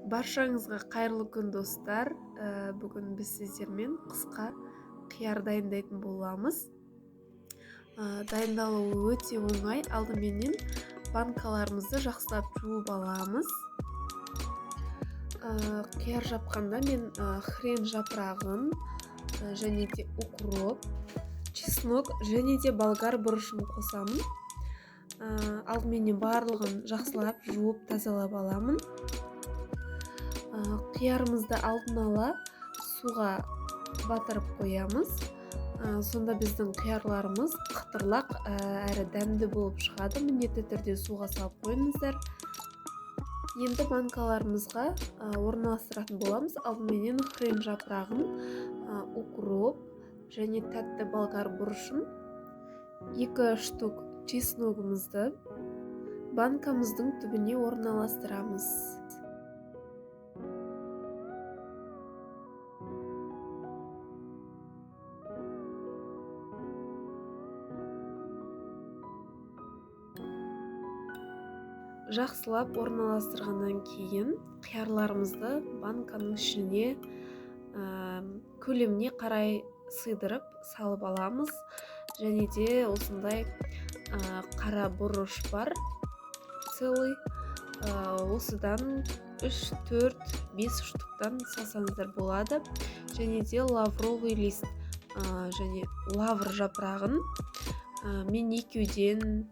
Баршаңызға қайырлы күн достар. Бүгін біз сіздермен қысқа қияр дайындайтын боламыз. Дайындалуы өте оңай. Алдыменен банкаларымызды жақсылап жуып аламыз. Қияр жапқанда мен хрен жапырағын және де укроп, чеснок және де болгар бұрышын қосамын. Алдыменен барлығын жақсылап жуып тазалап аламын. Қиярымызды алдын ала суға батырып қоямыз. Сонда біздің қиярларымыз қытырлақ әрі дәмді болып шығады. Міндетті түрде суға салып қойыңыздар. Енді банкаларымызға орналастыратын боламыз. Алдыменен хрен жапырағын, укроп және тәтті болгар бұрышын, 2 штук чесногымызды банкамыздың түбіне орналастырамыз. Жақсылап орналастырғаннан кейін қиярларымызды банканың ішіне көлеміне қарай сыйдырып салып аламыз. Және де осындай қара бұрыш бар, целый. Осыдан 3, 4, 5 штуктан салсаңыздар болады. Және де лавровый лист және лавр жапырағын мен 2-ден,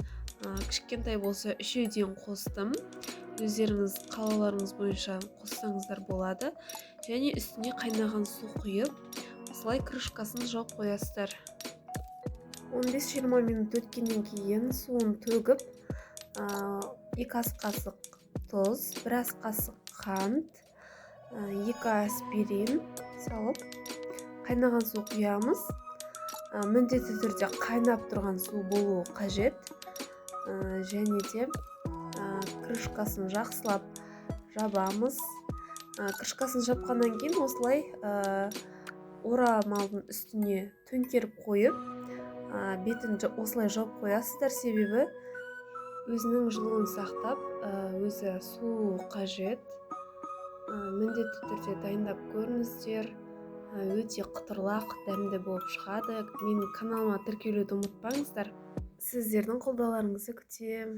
кішкентай болса 3-ден қостым. Өздеріңіз қалауларыңыз бойынша қоссаңыздар болады. Және үстіне қайнаған су құйып, осылай крышкасын жауып қоясыздар. 15-20 минут өткеннен кейін суын төгіп, 2 ас қасық тұз, 1 ас қасық қант, 2 аспирин салып, қайнаған су құямыз. Міндетті түрде қайнап тұрған су болуы қажет. Және де крышкасын жақсылап жабамыз. Крышкасын жапқаннан кейін осылай орамалдың үстіне төңкеріп қойып, бетін осылай жауып қоясыздар. Себебі өзінің жылуын сақтап, өзі су қажет. Міндетті түрде дайындап көріңіздер. Өте қытырлақ, дәмді болып шығады. Менің каналыма тіркелуді ұмытпаңыздар. Сіздердің қолдауларыңызды күтемін.